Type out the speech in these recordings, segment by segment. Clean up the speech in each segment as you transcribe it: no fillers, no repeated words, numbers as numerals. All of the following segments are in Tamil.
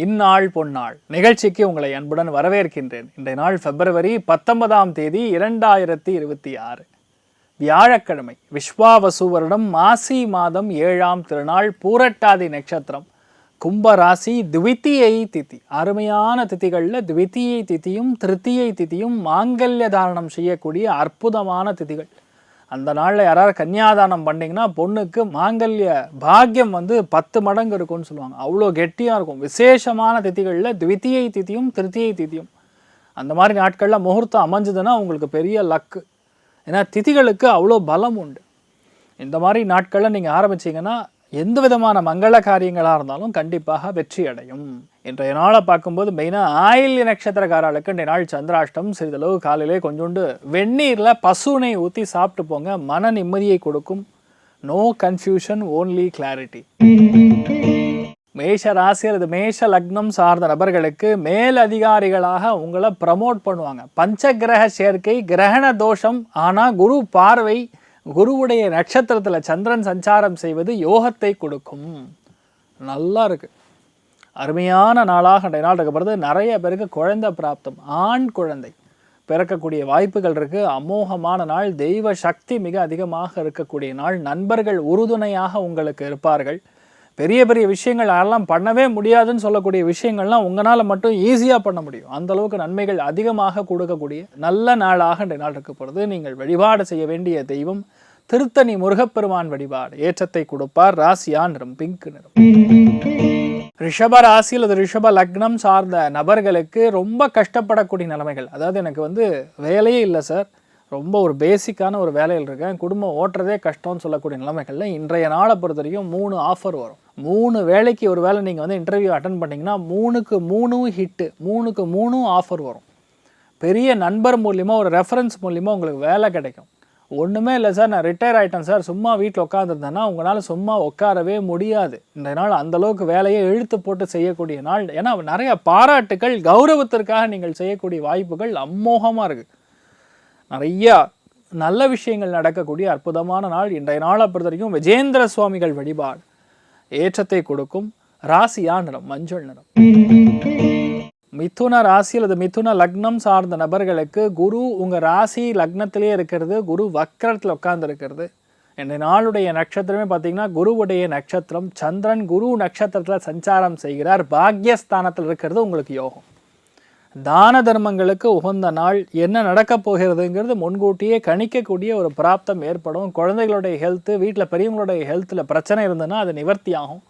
இந்நாள் பொன்னாள் நிகழ்ச்சிக்கு உங்களை அன்புடன் வரவேற்கின்றேன். இன்றைய நாள் February 19 2026 வியாழக்கிழமை. விஸ்வாவசு வருடம் மாசி மாதம் 7ஆம் திருநாள் பூரட்டாதி நட்சத்திரம், கும்பராசி, துவித்தியை திதி. அருமையான திதிகளில் துவித்தியை திதியும் திருத்தியை திதியும் மாங்கல்ய தாரணம் செய்யக்கூடிய அற்புதமான திதிகள். அந்த நாளில் யாராவது கன்னியாதானம் பண்ணிங்கன்னா பொண்ணுக்கு மாங்கல்ய பாக்கியம் 10 மடங்கு இருக்கும்னு சொல்லுவாங்க. அவ்வளோ கெட்டியாக இருக்கும். விசேஷமான திதிகளில் துவித்தியை திதியும் திருத்தியை திதியும். அந்த மாதிரி நாட்களில் முகூர்த்தம் அமைஞ்சதுன்னா உங்களுக்கு பெரிய லக்கு. ஏன்னா திதிகளுக்கு அவ்வளோ பலம் உண்டு. இந்த மாதிரி நாட்களில் நீங்கள் ஆரம்பிச்சிங்கன்னா எந்த விதமான மங்கள காரியங்களாக இருந்தாலும் கண்டிப்பாக வெற்றி அடையும். இன்றைய நாளை பார்க்கும்போது மெயினாக ஆயில்ய நட்சத்திரக்காரர்களுக்கு இன்றைய நாள் சந்திராஷ்டம். சிறிதளவு காலையிலே கொஞ்சோண்டு வெந்நீரில் பசுனை ஊற்றி சாப்பிட்டு போங்க. மன நிம்மதியை கொடுக்கும். No confusion, only clarity. மேஷ ராசி அல்லது மேஷ லக்னம் சார்ந்த நபர்களுக்கு மேல் அதிகாரிகளாக உங்களை ப்ரமோட் பண்ணுவாங்க. பஞ்சகிரக சேர்க்கை, கிரகண தோஷம், ஆனால் குரு பார்வை, குருவுடைய நட்சத்திரத்தில் சந்திரன் சஞ்சாரம் செய்வது யோகத்தை கொடுக்கும். நல்லா இருக்கு. அருமையான நாளாக இன்றைய நாள் இருக்கப்படுது. நிறைய பேருக்கு குழந்தை பிராப்தம், ஆண் குழந்தை பிறக்கக்கூடிய வாய்ப்புகள் இருக்குது. அமோகமான நாள். தெய்வ சக்தி மிக அதிகமாக இருக்கக்கூடிய நாள். நண்பர்கள் உறுதுணையாக உங்களுக்கு இருப்பார்கள். பெரிய பெரிய விஷயங்கள் யாரெல்லாம் பண்ணவே முடியாதுன்னு சொல்லக்கூடிய விஷயங்கள்லாம் உங்களால் மட்டும் ஈஸியாக பண்ண முடியும். அந்தளவுக்கு நன்மைகள் அதிகமாக கொடுக்கக்கூடிய நல்ல நாளாக இன்றைய நாள் இருக்கப்படுது. நீங்கள் வழிபாடு செய்ய வேண்டிய தெய்வம் திருத்தணி முருகப்பெருமான் வழிபாடு. ஏற்றத்தை கொடுப்பார். ராசியா நிறம் பிங்க் நிறம். ரிஷப ராசி அல்லது ரிஷப லக்னம் சார்ந்த நபர்களுக்கு ரொம்ப கஷ்டப்படக்கூடிய நிலைமைகள். அதாவது எனக்கு வேலையே இல்லை சார், ரொம்ப ஒரு பேசிக்கான ஒரு வேலையில் இருக்கேன், குடும்பம் ஓட்டுறதே கஷ்டம்னு சொல்லக்கூடிய நிலைமைகளில் இன்றைய நாளை பொறுத்த வரைக்கும் 3 ஆஃபர் வரும். 3 வேலைக்கு ஒரு வேலை நீங்கள் இன்டர்வியூ அட்டன் பண்ணிங்கன்னா 3க்கு 3 ஹிட்டு, 3க்கு 3 ஆஃபர் வரும். பெரிய நண்பர் மூலியமாக ஒரு ரெஃபரன்ஸ் மூலியமாக உங்களுக்கு வேலை கிடைக்கும். ஒன்றுமே இல்லை சார், நான் ரிட்டையர் ஆகிட்டேன் சார், சும்மா வீட்டில் உட்காந்துருந்தேன்னா உங்களால் சும்மா உட்காரவே முடியாது. இந்த நாள் அந்தளவுக்கு வேலையை இழுத்து போட்டு செய்யக்கூடிய நாள். ஏன்னா நிறைய பாராட்டுக்கள், கௌரவத்திற்காக நீங்கள் செய்யக்கூடிய வாய்ப்புகள் அமோகமாக இருக்குது. நிறையா நல்ல விஷயங்கள் நடக்கக்கூடிய அற்புதமான நாள். இன்றைய நாளை பொறுத்த வரைக்கும் விஜேந்திர சுவாமிகள் வழிபாடு ஏற்றத்தை கொடுக்கும். ராசியா நிறம் மஞ்சள் நிறம். மிதுன ராசி அல்லது மிதுன லக்னம் சார்ந்த நபர்களுக்கு குரு உங்கள் ராசி லக்னத்திலே இருக்கிறது, குரு வக்கரத்தில் உட்கார்ந்து இருக்கிறது. இந்த நாளுடைய நட்சத்திரமே பார்த்தீங்கன்னா குருவுடைய நட்சத்திரம். சந்திரன் குரு நட்சத்திரத்தில் சஞ்சாரம் செய்கிறார். பாக்யஸ்தானத்தில் இருக்கிறது உங்களுக்கு யோகம். தான தர்மங்களுக்கு உகந்த நாள். என்ன நடக்கப் போகிறதுங்கிறது முன்கூட்டியே கணிக்கக்கூடிய ஒரு பிராப்தம் ஏற்படும். குழந்தைகளுடைய ஹெல்த்து, வீட்டில் பெரியவங்களுடைய ஹெல்த்தில் பிரச்சனை இருந்ததுன்னா அது நிவர்த்தி ஆகும்.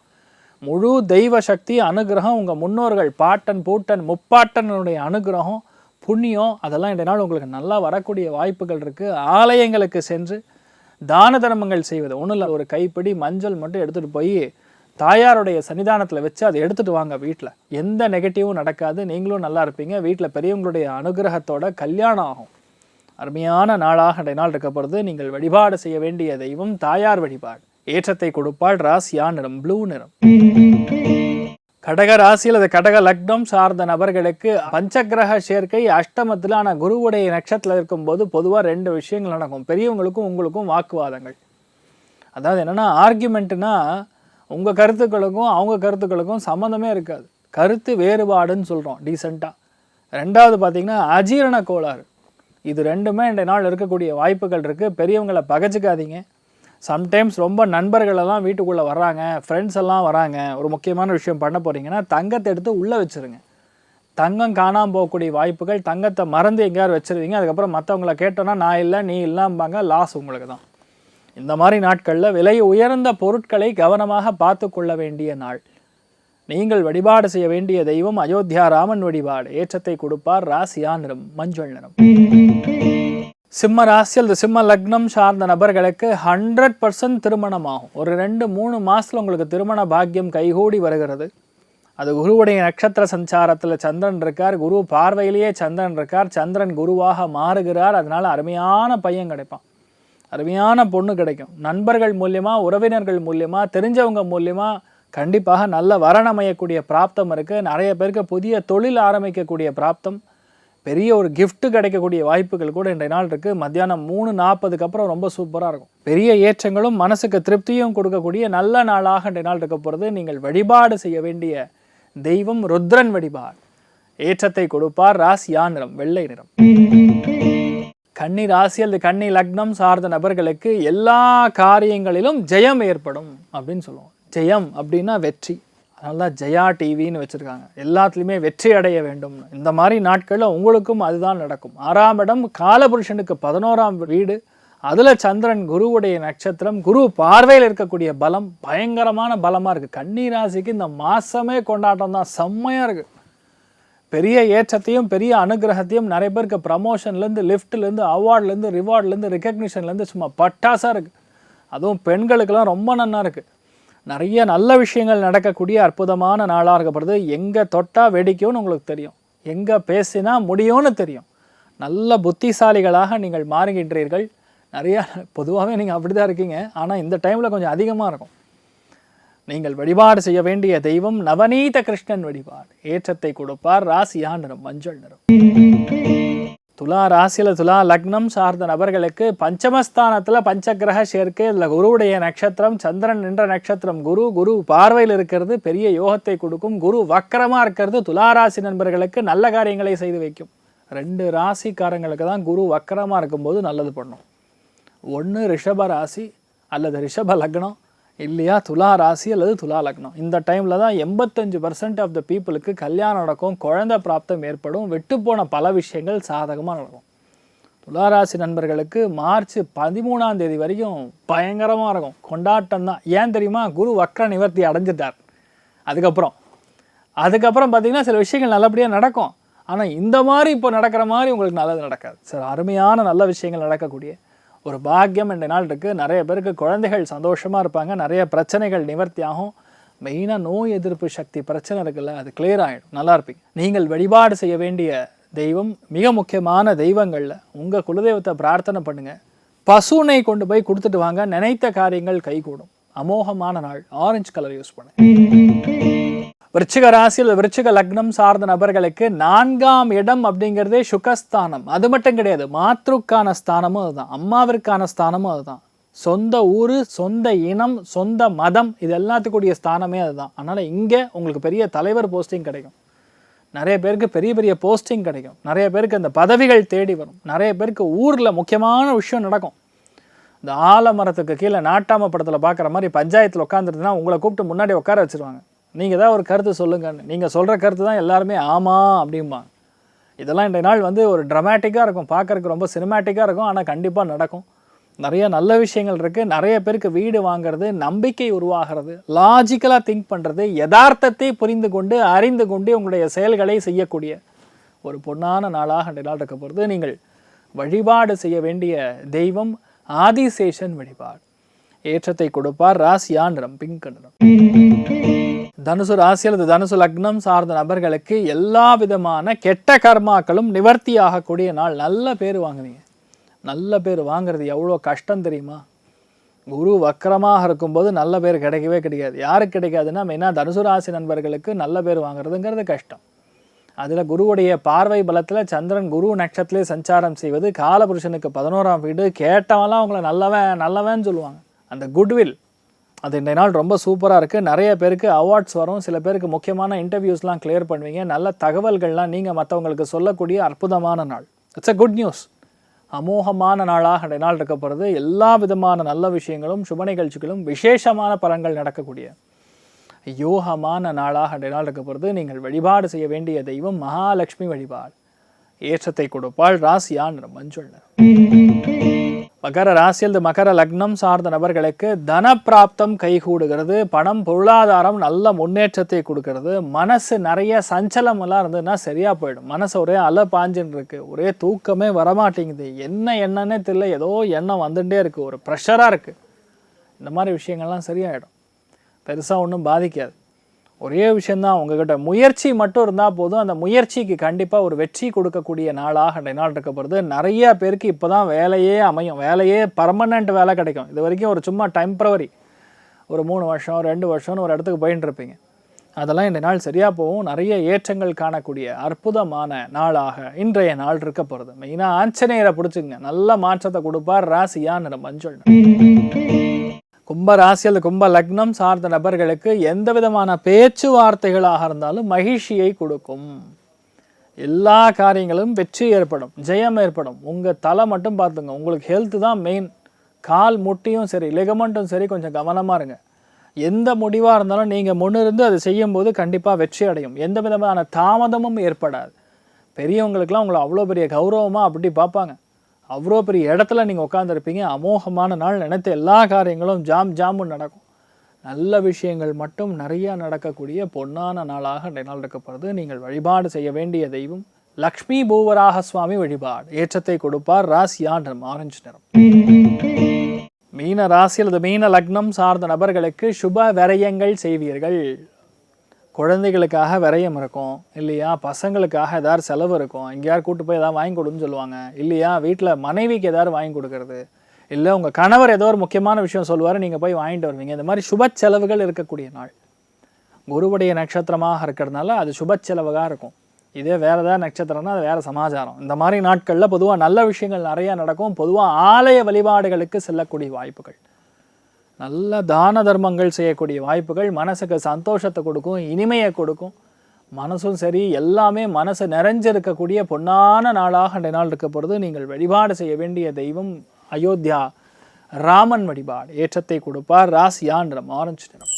முழு தெய்வ சக்தி அனுகிரகம், உங்கள் முன்னோர்கள் பாட்டன் பூட்டன் முப்பாட்டனுடைய அனுகிரகம் புண்ணியம் அதெல்லாம் இந்த நாள் உங்களுக்கு நல்லா வரக்கூடிய வாய்ப்புகள் இருக்குது. ஆலயங்களுக்கு சென்று தான தர்மங்கள் செய்வது ஒன்றும் இல்லை, ஒரு கைப்பிடி மஞ்சள் மட்டும் எடுத்துகிட்டு போய் தாயாருடைய சன்னிதானத்தில் வச்சு அதை எடுத்துகிட்டு வாங்க. வீட்டில் எந்த நெகட்டிவும் நடக்காது, நீங்களும் நல்லா இருப்பீங்க. வீட்டில் பெரியவங்களுடைய அனுகிரகத்தோட கல்யாணம் ஆகும். அருமையான நாளாக இந்த நாள் இருக்க போகிறது. நீங்கள் வழிபாடு செய்ய வேண்டிய தெய்வம் தாயார் வழிபாடு. ஏற்றத்தை கொடுப்பாள். ராசியா நிறம் ப்ளூ நிறம். கடக ராசி அல்லது கடக லக்னம் சார்ந்த நபர்களுக்கு பஞ்சகிரக சேர்க்கை அஷ்டமத்தில், ஆனால் குருவுடைய நட்சத்திரத்தில் இருக்கும்போது பொதுவாக 2 விஷயங்கள் நடக்கும். பெரியவங்களுக்கும் உங்களுக்கும் வாக்குவாதங்கள். அதாவது என்னென்னா ஆர்கியூமெண்ட்டுனா உங்கள் கருத்துக்களுக்கும் அவங்க கருத்துக்களுக்கும் சம்மந்தமே இருக்காது. கருத்து வேறுபாடுன்னு சொல்கிறோம் டீசெண்டாக. 2வது பார்த்திங்கன்னா அஜீரண கோளாறு. இது 2மே இன்றைய நாள் இருக்கக்கூடிய வாய்ப்புகள் இருக்குது. பெரியவங்களை பகச்சிக்காதீங்க. சம்டைம்ஸ் ரொம்ப நண்பர்களெல்லாம் வீட்டுக்குள்ளே வர்றாங்க, ஃப்ரெண்ட்ஸ் எல்லாம் வராங்க, ஒரு முக்கியமான விஷயம் பண்ண போகிறீங்கன்னா தங்கத்தை எடுத்து உள்ளே வச்சுருங்க. தங்கம் காணாமல் போகக்கூடிய வாய்ப்புகள். தங்கத்தை மறந்து எங்கேயாவது வச்சுருவீங்க. அதுக்கப்புறம் மற்றவங்கள கேட்டோன்னா நான் இல்லை நீ இல்லாம்பாங்க, லாஸ் உங்களுக்கு தான். இந்த மாதிரி நாட்களில் விலை உயர்ந்த பொருட்களை கவனமாக பார்த்து கொள்ள வேண்டிய நாள். நீங்கள் வழிபாடு செய்ய வேண்டிய தெய்வம் அயோத்தியா ராமன் வழிபாடு. ஏற்றத்தை கொடுப்பார். ராசியா நிறம் மஞ்சள் நிறம். சிம்ம ராசி அல்லது சிம்ம லக்னம் சார்ந்த நபர்களுக்கு 100% திருமணமாகும். ஒரு 2-3 மாதத்தில் உங்களுக்கு திருமண பாக்கியம் கைகூடி வருகிறது. அது குருவுடைய நட்சத்திர சஞ்சாரத்தில் சந்திரன் இருக்கார். குரு பார்வையிலேயே சந்திரன் இருக்கார். சந்திரன் குருவாக மாறுகிறார். அதனால் அருமையான பையன் கிடைப்பான், அருமையான பொண்ணு கிடைக்கும். நண்பர்கள் மூலியமாக, உறவினர்கள் மூலியமாக, தெரிஞ்சவங்க மூலியமாக கண்டிப்பாக நல்ல வரணமையக்கூடிய பிராப்தம் இருக்குது. நிறைய பேருக்கு புதிய தொழில் ஆரம்பிக்கக்கூடிய பிராப்தம், பெரிய ஒரு கிஃப்ட் கிடைக்கக்கூடிய வாய்ப்புகள் கூட இன்றைய நாள் இருக்குது. மத்தியானம் 3:40க்கு அப்புறம் ரொம்ப சூப்பராக இருக்கும். பெரிய ஏற்றங்களும் மனசுக்கு திருப்தியும் கொடுக்கக்கூடிய நல்ல நாளாக இன்றைய நாள் இருக்க போகிறது. நீங்கள் வழிபாடு செய்ய வேண்டிய தெய்வம் ருத்ரன் வழிபாடு. ஏற்றத்தை கொடுப்பார். ராசியா நிறம் வெள்ளை நிறம். கன்னி ராசி அல்லது கன்னி லக்னம் சார்ந்த நபர்களுக்கு எல்லா காரியங்களிலும் ஜெயம் ஏற்படும் அப்படின்னு சொல்லுவோம். ஜெயம் அப்படின்னா வெற்றி. அதனால தான் ஜெயா டிவின்னு வச்சுருக்காங்க. எல்லாத்துலேயுமே வெற்றி அடைய வேண்டும். இந்த மாதிரி நாட்களில் உங்களுக்கும் அதுதான் நடக்கும். 6ஆம் இடம் காலபுருஷனுக்கு 11ஆம் வீடு. அதில் சந்திரன் குருவுடைய நட்சத்திரம். குரு பார்வையில் இருக்கக்கூடிய பலம் பயங்கரமான பலமாக இருக்குது. கன்னி ராசிக்கு இந்த மாதமே கொண்டாட்டம் தான். செம்மையாக இருக்குது. பெரிய ஏற்றத்தையும் பெரிய அனுகிரகத்தையும், நிறைய பேருக்கு ப்ரமோஷன்லேருந்து, லிஃப்ட்லேருந்து, அவார்ட்லேருந்து, ரிவார்ட்லேருந்து, ரெக்கக்னிஷன்லேருந்து சும்மா பட்டாசாக இருக்குது. அதுவும் பெண்களுக்கெல்லாம் ரொம்ப நன்னா இருக்குது. நிறைய நல்ல விஷயங்கள் நடக்கக்கூடிய அற்புதமான நாளாக இருக்கப்படுது. எங்கே தொட்டால் வெடிக்கும்னு உங்களுக்கு தெரியும், எங்கே பேசினா முடியும்னு தெரியும். நல்ல புத்திசாலிகளாக நீங்கள் மாறுகின்றீர்கள். நிறையா பொதுவாகவே நீங்கள் அப்படி தான் இருக்கீங்க. ஆனால் இந்த டைமில் கொஞ்சம் அதிகமாக இருக்கும். நீங்கள் வழிபாடு செய்ய வேண்டிய தெய்வம் நவநீத கிருஷ்ணன் வழிபாடு. ஏற்றத்தை கொடுப்பார். ராசியா நிறம் மஞ்சள் நிறம். துலா ராசியில் துலா லக்னம் சார்ந்த நபர்களுக்கு பஞ்சமஸ்தானத்தில் பஞ்சகிரக சேர்க்கை. அதில் குருவுடைய நட்சத்திரம், சந்திரன் நின்ற நட்சத்திரம் குரு பார்வையில் இருக்கிறது பெரிய யோகத்தை கொடுக்கும். குரு வக்கரமாக இருக்கிறது துலா ராசி நண்பர்களுக்கு நல்ல காரியங்களை செய்து வைக்கும். 2 ராசிக்காரங்களுக்கு தான் குரு வக்கரமாக இருக்கும்போது நல்லது பண்ணும். ஒன்று ரிஷப ராசி அல்லது ரிஷப லக்னம், இல்லையா துலா ராசி அல்லது துலா லக்னம். இந்த டைமில் தான் 85% ஆஃப் த பீப்புளுக்கு கல்யாணம் நடக்கும், குழந்தை பிராப்தம் ஏற்படும், விட்டுப்போன பல விஷயங்கள் சாதகமாக நடக்கும். துலா ராசி நண்பர்களுக்கு மார்ச் 13ஆம் தேதி வரைக்கும் பயங்கரமாக இருக்கும், கொண்டாட்டம் தான். ஏன் தெரியுமா? குரு வக்ர நிவர்த்தி அடைஞ்சிட்டார். அதுக்கப்புறம் பார்த்திங்கன்னா சில விஷயங்கள் நல்லபடியாக நடக்கும். ஆனால் இந்த மாதிரி இப்போ நடக்கிற மாதிரி உங்களுக்கு நல்லது நடக்காது சார். அருமையான நல்ல விஷயங்கள் நடக்கக்கூடிய ஒரு பாக்கியம் என்ற நாள் இருக்குது. நிறைய பேருக்கு குழந்தைகள் சந்தோஷமாக இருப்பாங்க. நிறைய பிரச்சனைகள் நிவர்த்தி ஆகும். மெயினாக நோய் எதிர்ப்பு சக்தி பிரச்சனை இருக்குல்ல, அது கிளியர் ஆகிடும். நல்லா இருப்பீங்க. நீங்கள் வழிபாடு செய்ய வேண்டிய தெய்வம், மிக முக்கியமான தெய்வங்களில் உங்கள் குலதெய்வத்தை பிரார்த்தனை பண்ணுங்கள். பசுனை கொண்டு போய் கொடுத்துட்டு வாங்க. நினைத்த காரியங்கள் கைகூடும். அமோகமான நாள். ஆரஞ்சு கலர் யூஸ் பண்ணுங்க. விருச்சிக ராசியில் விருச்சிக லக்னம் சார்ந்த நபர்களுக்கு 4ஆம் இடம் அப்படிங்கிறதே சுகஸ்தானம். அது மட்டும் கிடையாது, மாத்ருக்கான ஸ்தானமும் அதுதான், அம்மாவிற்கான ஸ்தானமும் அதுதான். சொந்த ஊர், சொந்த இனம், சொந்த மதம், இது எல்லாத்துக்குரிய ஸ்தானமே அதுதான். அதனால் இங்கே உங்களுக்கு பெரிய தலைவர் போஸ்டிங் கிடைக்கும். நிறைய பேருக்கு பெரிய பெரிய போஸ்டிங் கிடைக்கும். நிறைய பேருக்கு அந்த பதவிகள் தேடி வரும். நிறைய பேருக்கு ஊரில் முக்கியமான விஷயம் நடக்கும். இந்த ஆலமரத்துக்கு கீழே நாட்டாம படத்தில் பார்க்குற மாதிரி பஞ்சாயத்தில் உட்காந்துருதுன்னா உங்களை கூப்பிட்டு முன்னாடி உட்கார வச்சுருவாங்க. நீங்கள் தான் ஒரு கருத்து சொல்லுங்கன்னு. நீங்கள் சொல்கிற கருத்து தான் எல்லாருமே ஆமாம் அப்படிம்பாங்க. இதெல்லாம் இன்றைய நாள் ஒரு ட்ராமேட்டிக்காக இருக்கும், பார்க்குறதுக்கு ரொம்ப சினிமேட்டிக்காக இருக்கும். ஆனால் கண்டிப்பாக நடக்கும். நிறைய நல்ல விஷயங்கள் இருக்குது. நிறைய பேருக்கு வீடு வாங்கிறது, நம்பிக்கை உருவாகிறது, லாஜிக்கலாக திங்க் பண்ணுறது, யதார்த்தத்தை புரிந்து கொண்டு அறிந்து கொண்டு உங்களுடைய செயல்களை செய்யக்கூடிய ஒரு பொன்னான நாளாக இன்றைய நாள் இருக்க போகிறது. நீங்கள் வழிபாடு செய்ய வேண்டிய தெய்வம் ஆதிசேஷன் வழிபாடு. ஏற்றத்தை கொடுப்பார். ராசியா நிறம் பிங்க் நிறம். தனுசு ராசி அல்லது தனுசு லக்னம் சார்ந்த நபர்களுக்கு எல்லா விதமான கெட்ட கர்மாக்களும் நிவர்த்தி ஆகக்கூடிய நாள். நல்ல பேர் வாங்குவீங்க. நல்ல பேர் வாங்குறது எவ்வளோ கஷ்டம் தெரியுமா? குரு வக்கரமாக இருக்கும்போது நல்ல பேர் கிடைக்கவே கிடைக்காது. யாருக்கு கிடைக்காதுன்னா மெயினாக தனுசு ராசி நண்பர்களுக்கு நல்ல பேர் வாங்குறதுங்கிறது கஷ்டம். அதில் குருவுடைய பார்வை பலத்தில் சந்திரன் குரு நட்சத்திரத்திலே சஞ்சாரம் செய்வது, காலபுருஷனுக்கு 11ஆம் வீடு. கேட்டவெல்லாம் அவங்கள நல்லவன் சொல்லுவாங்க. அந்த குட்வில் அது இன்றைய நாள் ரொம்ப சூப்பராக இருக்குது. நிறைய பேருக்கு அவார்ட்ஸ் வரும். சில பேருக்கு முக்கியமான இன்டர்வியூஸ்லாம் கிளியர் பண்ணுவீங்க. நல்ல தகவல்கள்லாம் நீங்கள் மற்றவங்களுக்கு சொல்லக்கூடிய அற்புதமான நாள். It's a good news. அமோகமான நாளாக இன்றைய நாள் இருக்க போகிறது. எல்லா விதமான நல்ல விஷயங்களும் சுப நிகழ்ச்சிகளும் விசேஷமான பலன்கள் நடக்கக்கூடிய யோகமான நாளாக இன்றைய நாள் இருக்க போகிறது. நீங்கள் வழிபாடு செய்ய வேண்டிய தெய்வம் மகாலட்சுமி வழிபாடு. ஏற்றத்தை கொடுப்பாள். ராசியா நிறம் மஞ்சள் நிறம். மகர ராசியில் மகர லக்னம் சார்ந்த நபர்களுக்கு தன பிராப்தம் கைகூடுகிறது. பணம் பொருளாதாரம் நல்ல முன்னேற்றத்தை கொடுக்கறது. மனசு நிறைய சஞ்சலம் எல்லாம் இருந்ததுன்னா சரியாக போயிடும். மனசு ஒரே அலை பாஞ்சுன்னு இருக்குது. ஒரே தூக்கமே வரமாட்டேங்குது. என்னன்னே தெரியல, ஏதோ எண்ணம் வந்துட்டே இருக்குது. ஒரு ப்ரெஷராக இருக்குது. இந்த மாதிரி விஷயங்கள்லாம் சரியாயிடும். பெருசாக ஒன்றும் பாதிக்காது. ஒரே விஷயந்தான், உங்ககிட்ட முயற்சி மட்டும் இருந்தால் போதும். அந்த முயற்சிக்கு கண்டிப்பாக ஒரு வெற்றி கொடுக்கக்கூடிய நாளாக இந்த நாள் இருக்க போகிறது. நிறைய பேருக்கு இப்போ தான் வேலையே அமையும். வேலையே பர்மனெண்ட் வேலை கிடைக்கும். இது வரைக்கும் ஒரு சும்மா டெம்பரவரி ஒரு 3 வருஷம் 2 வருஷம்னு ஒரு இடத்துக்கு போயின்னு இருப்பீங்க. அதெல்லாம் இந்த நாள் சரியாக போகும். நிறைய ஏற்றங்கள் காணக்கூடிய அற்புதமான நாளாக இன்றைய நாள் இருக்க போகிறது. மெயினாக ஆஞ்சநேயரை பிடிச்சிங்க, நல்ல மாற்றத்தை கொடுப்பார். ராசியா நிறம் மஞ்சள். கும்ப ராசி அல்லது கும்ப லக்னம் சார்ந்த நபர்களுக்கு எந்த விதமான பேச்சுவார்த்தைகளாக இருந்தாலும் மகிழ்ச்சியை கொடுக்கும். எல்லா காரியங்களும் வெற்றி ஏற்படும், ஜெயம் ஏற்படும். உங்கள் தலை மட்டும் பார்த்துங்க, உங்களுக்கு ஹெல்த்து தான் மெயின். கால் முட்டியும் சரி, லிகமெண்ட்டும் சரி, கொஞ்சம் கவனமாக இருங்க. எந்த முடிவாக இருந்தாலும் நீங்கள் முன்னிருந்து அதை செய்யும்போது கண்டிப்பாக வெற்றி அடையும். எந்த விதமான தாமதமும் ஏற்படாது. பெரியவங்களுக்கெல்லாம் உங்களை அவ்வளோ பெரிய கௌரவமாக அப்படி பார்ப்பாங்க. அவ்வளோ பெரிய இடத்துல நீங்கள் உட்காந்துருப்பீங்க. அமோகமான நாள். நினைத்த எல்லா காரியங்களும் ஜாமுன்னு நடக்கும். நல்ல விஷயங்கள் மட்டும் நிறையா நடக்கக்கூடிய பொன்னான நாளாக இந்த நாள் இருக்கப்படுது. நீங்கள் வழிபாடு செய்ய வேண்டிய தெய்வம் லக்ஷ்மி பூவராக சுவாமி வழிபாடு. ஏற்றத்தை கொடுப்பார். ராசியா நிறம் ஆரஞ்சு நிறம். மீன ராசி அல்லது மீன லக்னம் சார்ந்த நபர்களுக்கு சுப விரயங்கள் செய்வீர்கள். குழந்தைகளுக்காக விரயம் இருக்கும் இல்லையா, பசங்களுக்காக ஏதாவது செலவு இருக்கும், எங்கேயாவது கூட்டு போய் ஏதாவது வாங்கி கொடுன்னு சொல்லுவாங்க இல்லையா, வீட்டில் மனைவிக்கு ஏதாவது வாங்கி கொடுக்கறது, இல்லை உங்கள் கணவர் ஏதோ ஒரு முக்கியமான விஷயம் சொல்லுவார், நீங்கள் போய் வாங்கிட்டு வருவீங்க. இந்த மாதிரி சுப செலவுகள் இருக்கக்கூடிய நாள். குருவுடைய நட்சத்திரமாக இருக்கிறதுனால அது சுப செலவாக இருக்கும். இதே வேறு ஏதாவது நட்சத்திரம்னா அது வேறு சமாச்சாரம். இந்த மாதிரி நாட்களில் பொதுவாக நல்ல விஷயங்கள் நிறையா நடக்கும். பொதுவாக ஆலய வழிபாடுகளுக்கு செல்லக்கூடிய வாய்ப்புகள், நல்ல தான தர்மங்கள் செய்யக்கூடிய வாய்ப்புகள் மனசுக்கு சந்தோஷத்தை கொடுக்கும், இனிமையை கொடுக்கும். மனசும் சரி, எல்லாமே மனசு நிறைஞ்சிருக்கக்கூடிய பொன்னான நாளாக இந்த நாள் இருக்க போகிறது. நீங்கள் வழிபாடு செய்ய வேண்டிய தெய்வம் அயோத்தியா ராமன் வழிபாடு. ஏற்றத்தை கொடுப்பார். ராசியா நிறம் ஆரஞ்சு நிறம்.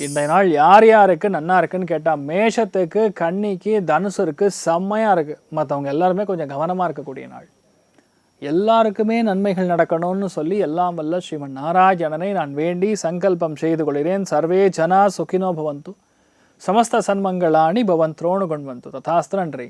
இன்றைய நாள் யார் யாருக்கு நன்னா இருக்குன்னு கேட்டால் மேஷத்துக்கு, கன்னிக்கு, தனுசுக்கு செம்மையாக இருக்குது. மற்றவங்க எல்லாருமே கொஞ்சம் கவனமாக இருக்கக்கூடிய நாள். எல்லாருக்குமே நன்மைகள் நடக்கணும்னு சொல்லி எல்லாம் வல்ல ஸ்ரீமன் நாராயணனை நான் வேண்டி சங்கல்பம் செய்து கொள்கிறேன். சர்வே ஜனா சுகினோ பவந்து, சமஸ்த சன்மங்களானி பவந்த்ரோணு கொண்வந்து. ததாஸ்து. நன்றி.